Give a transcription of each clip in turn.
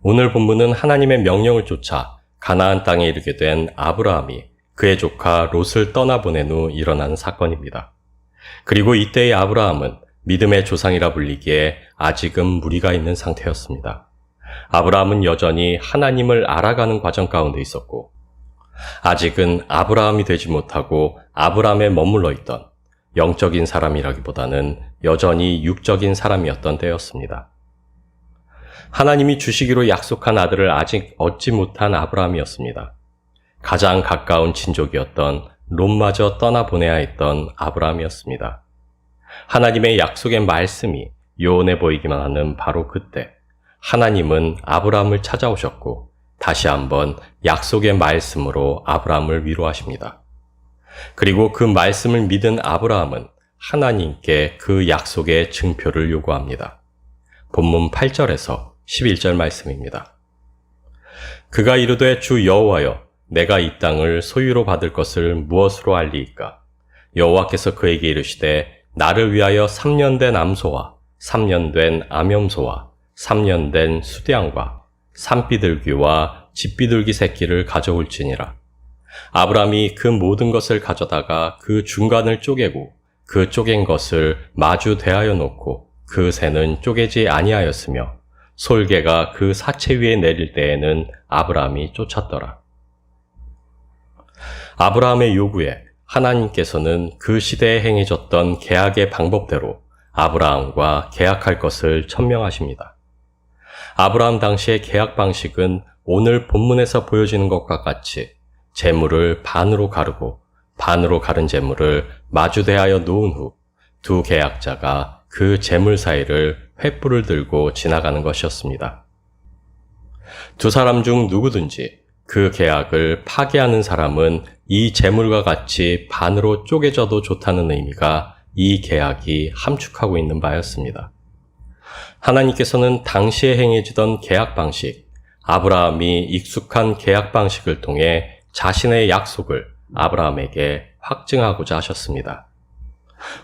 오늘 본문은 하나님의 명령을 쫓아 가나안 땅에 이르게 된 아브라함이 그의 조카 롯을 떠나보낸 후 일어난 사건입니다. 그리고 이때의 아브라함은 믿음의 조상이라 불리기에 아직은 무리가 있는 상태였습니다. 아브라함은 여전히 하나님을 알아가는 과정 가운데 있었고, 아직은 아브라함이 되지 못하고 아브라함에 머물러 있던 영적인 사람이라기보다는 여전히 육적인 사람이었던 때였습니다. 하나님이 주시기로 약속한 아들을 아직 얻지 못한 아브라함이었습니다. 가장 가까운 친족이었던 롯마저 떠나보내야 했던 아브라함이었습니다. 하나님의 약속의 말씀이 요원해 보이기만 하는 바로 그때 하나님은 아브라함을 찾아오셨고 다시 한번 약속의 말씀으로 아브라함을 위로하십니다. 그리고 그 말씀을 믿은 아브라함은 하나님께 그 약속의 증표를 요구합니다. 본문 8절에서 11절 말씀입니다. 그가 이르되 주 여호와여, 내가 이 땅을 소유로 받을 것을 무엇으로 알리이까? 여호와께서 그에게 이르시되 나를 위하여 3년 된 암소와 3년 된 암염소와 3년 된 수량과 산비둘기와 집비둘기 새끼를 가져올지니라. 아브라함이 그 모든 것을 가져다가 그 중간을 쪼개고 그 쪼갠 것을 마주 대하여 놓고 그 새는 쪼개지 아니하였으며 솔개가 그 사체 위에 내릴 때에는 아브라함이 쫓았더라. 아브라함의 요구에 하나님께서는 그 시대에 행해졌던 계약의 방법대로 아브라함과 계약할 것을 천명하십니다. 아브라함 당시의 계약 방식은 오늘 본문에서 보여지는 것과 같이 재물을 반으로 가르고 반으로 가른 재물을 마주 대하여 놓은 후 두 계약자가 그 재물 사이를 횃불을 들고 지나가는 것이었습니다. 두 사람 중 누구든지 그 계약을 파기하는 사람은 이 재물과 같이 반으로 쪼개져도 좋다는 의미가 이 계약이 함축하고 있는 바였습니다. 하나님께서는 당시에 행해지던 계약 방식, 아브라함이 익숙한 계약 방식을 통해 자신의 약속을 아브라함에게 확증하고자 하셨습니다.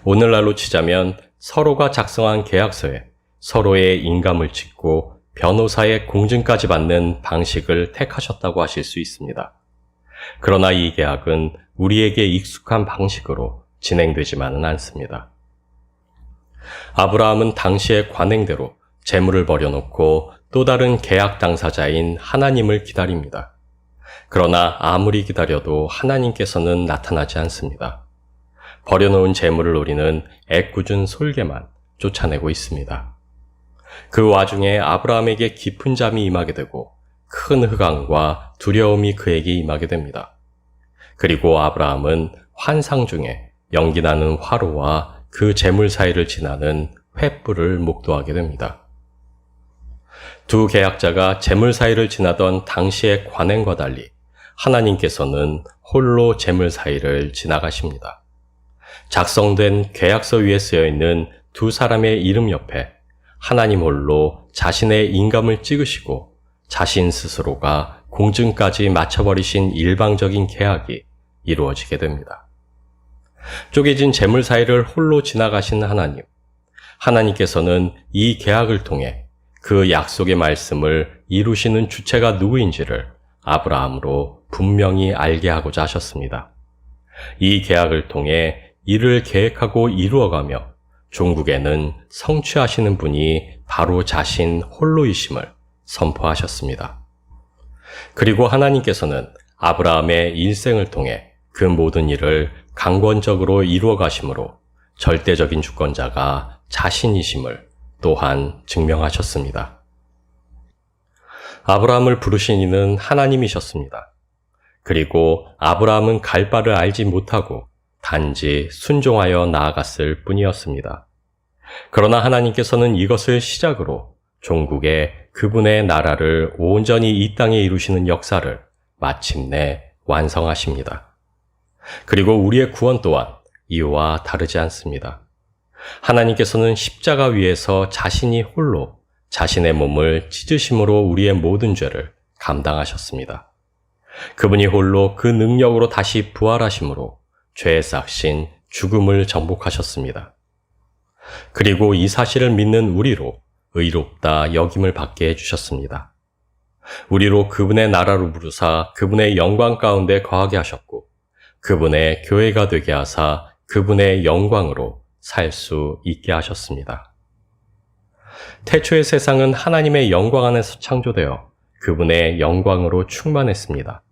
오늘날로 치자면 서로가 작성한 계약서에 서로의 인감을 찍고 변호사의 공증까지 받는 방식을 택하셨다고 하실 수 있습니다. 그러나 이 계약은 우리에게 익숙한 방식으로 진행되지만은 않습니다. 아브라함은 당시의 관행대로 재물을 버려놓고 또 다른 계약 당사자인 하나님을 기다립니다. 그러나 아무리 기다려도 하나님께서는 나타나지 않습니다. 버려놓은 재물을 노리는 애꿎은 솔개만 쫓아내고 있습니다. 그 와중에 아브라함에게 깊은 잠이 임하게 되고 큰 흑암과 두려움이 그에게 임하게 됩니다. 그리고 아브라함은 환상 중에 연기나는 화로와 그 재물 사이를 지나는 횃불을 목도하게 됩니다. 두 계약자가 재물 사이를 지나던 당시의 관행과 달리 하나님께서는 홀로 재물 사이를 지나가십니다. 작성된 계약서 위에 쓰여있는 두 사람의 이름 옆에 하나님 홀로 자신의 인감을 찍으시고 자신 스스로가 공증까지 마쳐버리신 일방적인 계약이 이루어지게 됩니다. 쪼개진 재물 사이를 홀로 지나가신 하나님, 하나님께서는 이 계약을 통해 그 약속의 말씀을 이루시는 주체가 누구인지를 아브라함으로 분명히 알게 하고자 하셨습니다. 이 계약을 통해 이를 계획하고 이루어가며 종국에는 성취하시는 분이 바로 자신 홀로이심을 선포하셨습니다. 그리고 하나님께서는 아브라함의 일생을 통해 그 모든 일을 강권적으로 이루어 가심으로 절대적인 주권자가 자신이심을 또한 증명하셨습니다. 아브라함을 부르신 이는 하나님이셨습니다. 그리고 아브라함은 갈 바를 알지 못하고 단지 순종하여 나아갔을 뿐이었습니다. 그러나 하나님께서는 이것을 시작으로 종국에 그분의 나라를 온전히 이 땅에 이루시는 역사를 마침내 완성하십니다. 그리고 우리의 구원 또한 이와 다르지 않습니다. 하나님께서는 십자가 위에서 자신이 홀로 자신의 몸을 찢으심으로 우리의 모든 죄를 감당하셨습니다. 그분이 홀로 그 능력으로 다시 부활하심으로 죄에 싹신 죽음을 정복하셨습니다. 그리고 이 사실을 믿는 우리로 의롭다 여김을 받게 해주셨습니다. 우리로 그분의 나라로 부르사 그분의 영광 가운데 거하게 하셨고 그분의 교회가 되게 하사 그분의 영광으로 살 수 있게 하셨습니다. 태초의 세상은 하나님의 영광 안에서 창조되어 그분의 영광으로 충만했습니다.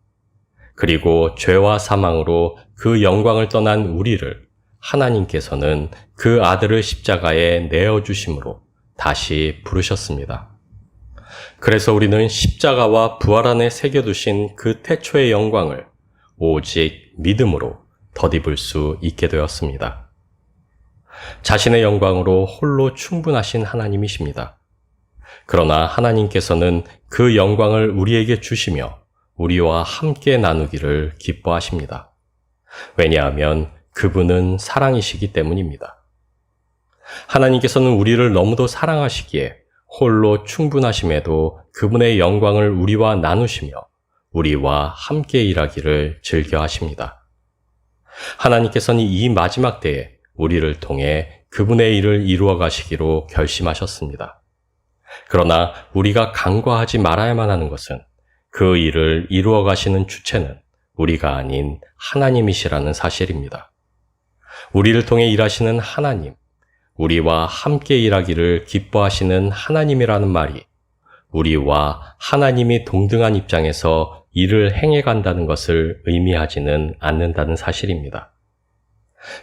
그리고 죄와 사망으로 그 영광을 떠난 우리를 하나님께서는 그 아들을 십자가에 내어주심으로 다시 부르셨습니다. 그래서 우리는 십자가와 부활 안에 새겨두신 그 태초의 영광을 오직 믿음으로 덧입을 수 있게 되었습니다. 자신의 영광으로 홀로 충분하신 하나님이십니다. 그러나 하나님께서는 그 영광을 우리에게 주시며 우리와 함께 나누기를 기뻐하십니다. 왜냐하면 그분은 사랑이시기 때문입니다. 하나님께서는 우리를 너무도 사랑하시기에 홀로 충분하심에도 그분의 영광을 우리와 나누시며 우리와 함께 일하기를 즐겨하십니다. 하나님께서는 이 마지막 때에 우리를 통해 그분의 일을 이루어 가시기로 결심하셨습니다. 그러나 우리가 간과하지 말아야만 하는 것은 그 일을 이루어 가시는 주체는 우리가 아닌 하나님이시라는 사실입니다. 우리를 통해 일하시는 하나님, 우리와 함께 일하기를 기뻐하시는 하나님이라는 말이 우리와 하나님이 동등한 입장에서 일을 행해간다는 것을 의미하지는 않는다는 사실입니다.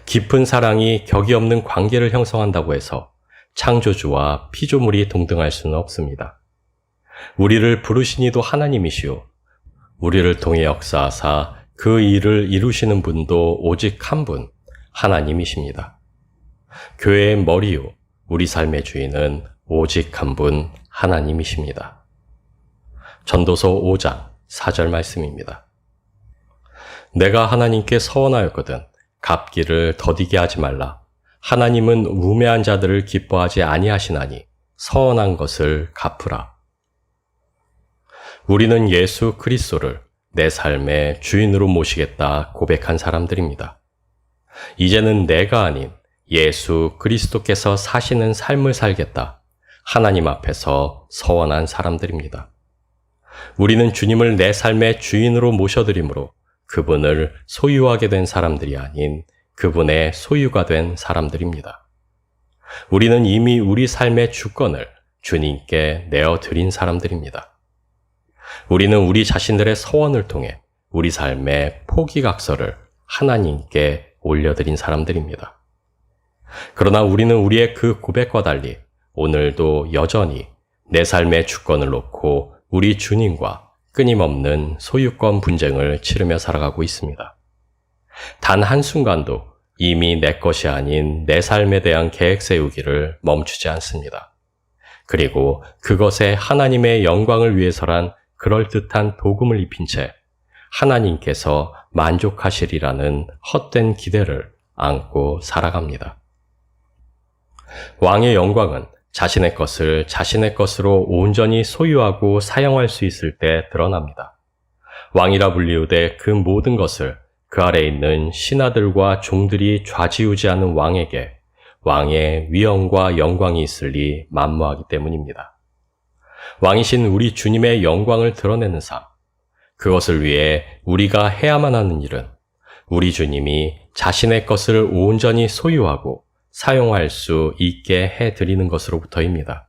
깊은 사랑이 격이 없는 관계를 형성한다고 해서 창조주와 피조물이 동등할 수는 없습니다. 우리를 부르신 이도 하나님이시오. 우리를 통해 역사하사 그 일을 이루시는 분도 오직 한 분, 하나님이십니다. 교회의 머리요, 우리 삶의 주인은 오직 한 분, 하나님이십니다. 전도서 5장 4절 말씀입니다. 내가 하나님께 서원하였거든 갚기를 더디게 하지 말라. 하나님은 우매한 자들을 기뻐하지 아니하시나니 서원한 것을 갚으라. 우리는 예수 그리스도를 내 삶의 주인으로 모시겠다 고백한 사람들입니다. 이제는 내가 아닌 예수 그리스도께서 사시는 삶을 살겠다. 하나님 앞에서 서원한 사람들입니다. 우리는 주님을 내 삶의 주인으로 모셔드림으로 그분을 소유하게 된 사람들이 아닌 그분의 소유가 된 사람들입니다. 우리는 이미 우리 삶의 주권을 주님께 내어드린 사람들입니다. 우리는 우리 자신들의 서원을 통해 우리 삶의 포기각서를 하나님께 올려드린 사람들입니다. 그러나 우리는 우리의 그 고백과 달리 오늘도 여전히 내 삶의 주권을 놓고 우리 주님과 끊임없는 소유권 분쟁을 치르며 살아가고 있습니다. 단 한순간도 이미 내 것이 아닌 내 삶에 대한 계획 세우기를 멈추지 않습니다. 그리고 그것에 하나님의 영광을 위해서란 그럴듯한 도금을 입힌 채 하나님께서 만족하시리라는 헛된 기대를 안고 살아갑니다. 왕의 영광은 자신의 것을 자신의 것으로 온전히 소유하고 사용할 수 있을 때 드러납니다. 왕이라 불리우되 그 모든 것을 그 아래에 있는 신하들과 종들이 좌지우지하는 왕에게 왕의 위엄과 영광이 있으리 만무하기 때문입니다. 왕이신 우리 주님의 영광을 드러내는 삶, 그것을 위해 우리가 해야만 하는 일은 우리 주님이 자신의 것을 온전히 소유하고 사용할 수 있게 해드리는 것으로부터입니다.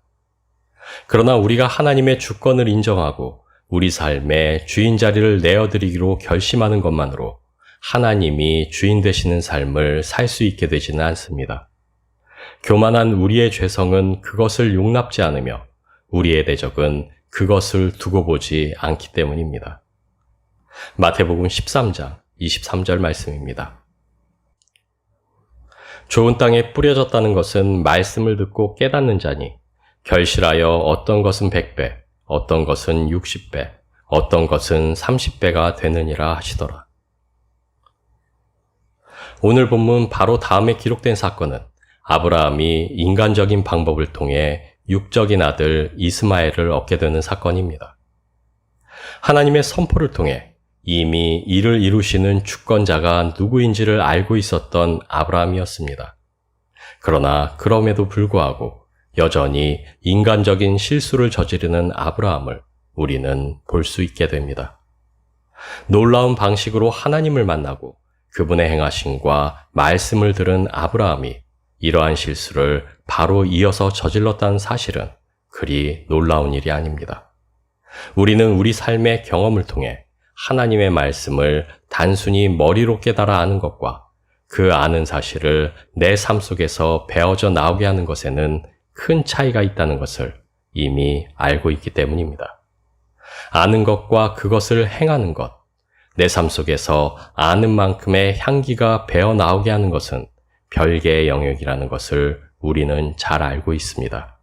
그러나 우리가 하나님의 주권을 인정하고 우리 삶의 주인 자리를 내어드리기로 결심하는 것만으로 하나님이 주인 되시는 삶을 살 수 있게 되지는 않습니다. 교만한 우리의 죄성은 그것을 용납지 않으며 우리의 대적은 그것을 두고 보지 않기 때문입니다. 마태복음 13장 23절 말씀입니다. 좋은 땅에 뿌려졌다는 것은 말씀을 듣고 깨닫는 자니 결실하여 어떤 것은 100배, 어떤 것은 60배, 어떤 것은 30배가 되느니라 하시더라. 오늘 본문 바로 다음에 기록된 사건은 아브라함이 인간적인 방법을 통해 육적인 아들 이스마엘을 얻게 되는 사건입니다. 하나님의 선포를 통해 이미 이를 이루시는 주권자가 누구인지를 알고 있었던 아브라함이었습니다. 그러나 그럼에도 불구하고 여전히 인간적인 실수를 저지르는 아브라함을 우리는 볼 수 있게 됩니다. 놀라운 방식으로 하나님을 만나고 그분의 행하심과 말씀을 들은 아브라함이 이러한 실수를 바로 이어서 저질렀다는 사실은 그리 놀라운 일이 아닙니다. 우리는 우리 삶의 경험을 통해 하나님의 말씀을 단순히 머리로 깨달아 아는 것과 그 아는 사실을 내 삶 속에서 배어져 나오게 하는 것에는 큰 차이가 있다는 것을 이미 알고 있기 때문입니다. 아는 것과 그것을 행하는 것, 내 삶 속에서 아는 만큼의 향기가 배어 나오게 하는 것은 별개의 영역이라는 것을 우리는 잘 알고 있습니다.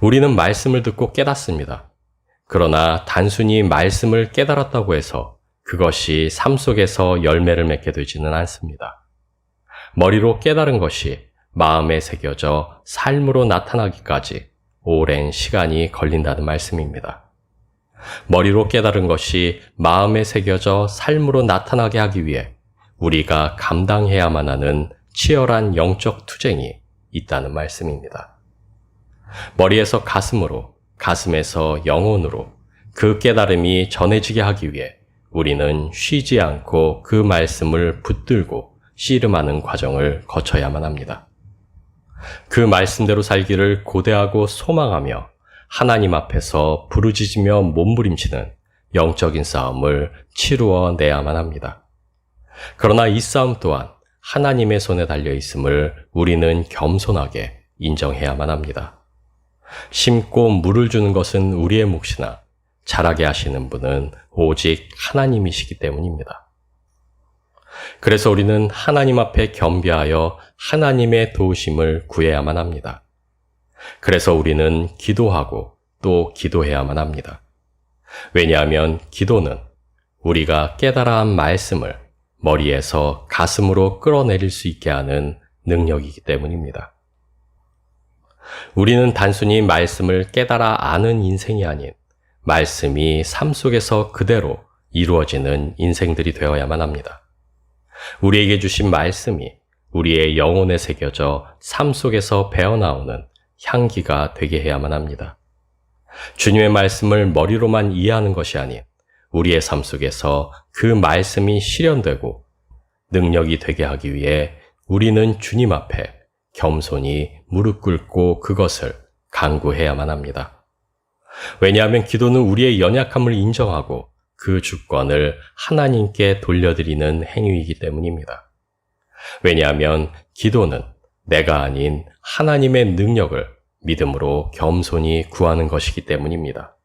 우리는 말씀을 듣고 깨닫습니다. 그러나 단순히 말씀을 깨달았다고 해서 그것이 삶 속에서 열매를 맺게 되지는 않습니다. 머리로 깨달은 것이 마음에 새겨져 삶으로 나타나기까지 오랜 시간이 걸린다는 말씀입니다. 머리로 깨달은 것이 마음에 새겨져 삶으로 나타나게 하기 위해 우리가 감당해야만 하는 치열한 영적 투쟁이 있다는 말씀입니다. 머리에서 가슴으로, 가슴에서 영혼으로 그 깨달음이 전해지게 하기 위해 우리는 쉬지 않고 그 말씀을 붙들고 씨름하는 과정을 거쳐야만 합니다. 그 말씀대로 살기를 고대하고 소망하며 하나님 앞에서 부르짖으며 몸부림치는 영적인 싸움을 치루어 내야만 합니다. 그러나 이 싸움 또한 하나님의 손에 달려 있음을 우리는 겸손하게 인정해야만 합니다. 심고 물을 주는 것은 우리의 몫이나 자라게 하시는 분은 오직 하나님이시기 때문입니다. 그래서 우리는 하나님 앞에 겸비하여 하나님의 도우심을 구해야만 합니다. 그래서 우리는 기도하고 또 기도해야만 합니다. 왜냐하면 기도는 우리가 깨달아 한 말씀을 머리에서 가슴으로 끌어내릴 수 있게 하는 능력이기 때문입니다. 우리는 단순히 말씀을 깨달아 아는 인생이 아닌 말씀이 삶 속에서 그대로 이루어지는 인생들이 되어야만 합니다. 우리에게 주신 말씀이 우리의 영혼에 새겨져 삶 속에서 배어나오는 향기가 되게 해야만 합니다. 주님의 말씀을 머리로만 이해하는 것이 아닌 우리의 삶 속에서 그 말씀이 실현되고 능력이 되게 하기 위해 우리는 주님 앞에 겸손히 무릎 꿇고 그것을 간구해야만 합니다. 왜냐하면 기도는 우리의 연약함을 인정하고 그 주권을 하나님께 돌려드리는 행위이기 때문입니다. 왜냐하면 기도는 내가 아닌 하나님의 능력을 믿음으로 겸손히 구하는 것이기 때문입니다.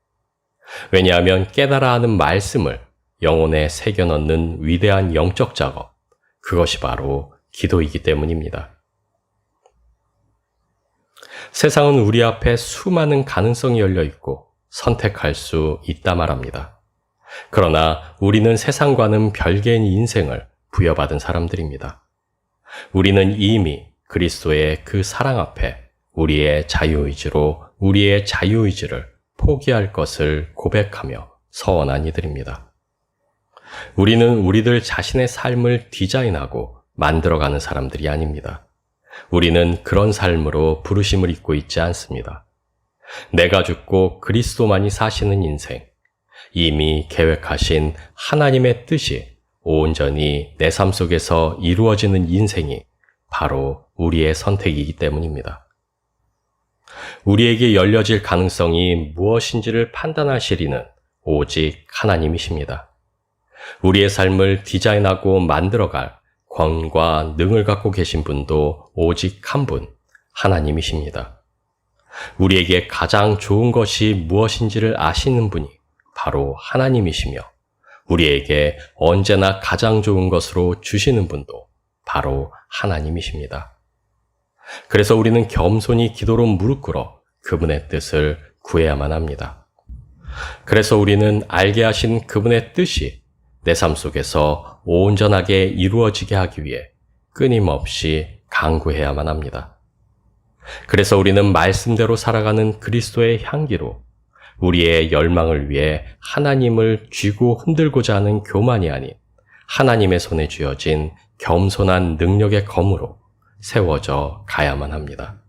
왜냐하면 깨달아 하는 말씀을 영혼에 새겨 넣는 위대한 영적 작업, 그것이 바로 기도이기 때문입니다. 세상은 우리 앞에 수많은 가능성이 열려 있고 선택할 수 있다 말합니다. 그러나 우리는 세상과는 별개인 인생을 부여받은 사람들입니다. 우리는 이미 그리스도의 그 사랑 앞에 우리의 자유의지로 우리의 자유의지를 포기할 것을 고백하며 서원한 이들입니다. 우리는 우리들 자신의 삶을 디자인하고 만들어가는 사람들이 아닙니다. 우리는 그런 삶으로 부르심을 입고 있지 않습니다. 내가 죽고 그리스도만이 사시는 인생, 이미 계획하신 하나님의 뜻이 온전히 내 삶 속에서 이루어지는 인생이 바로 우리의 선택이기 때문입니다. 우리에게 열려질 가능성이 무엇인지를 판단하실 이는 오직 하나님이십니다. 우리의 삶을 디자인하고 만들어갈 권과 능을 갖고 계신 분도 오직 한 분, 하나님이십니다. 우리에게 가장 좋은 것이 무엇인지를 아시는 분이 바로 하나님이시며 우리에게 언제나 가장 좋은 것으로 주시는 분도 바로 하나님이십니다. 그래서 우리는 겸손히 기도로 무릎 꿇어 그분의 뜻을 구해야만 합니다. 그래서 우리는 알게 하신 그분의 뜻이 내 삶 속에서 온전하게 이루어지게 하기 위해 끊임없이 간구해야만 합니다. 그래서 우리는 말씀대로 살아가는 그리스도의 향기로 우리의 열망을 위해 하나님을 쥐고 흔들고자 하는 교만이 아닌 하나님의 손에 쥐어진 겸손한 능력의 검으로 세워져 가야만 합니다.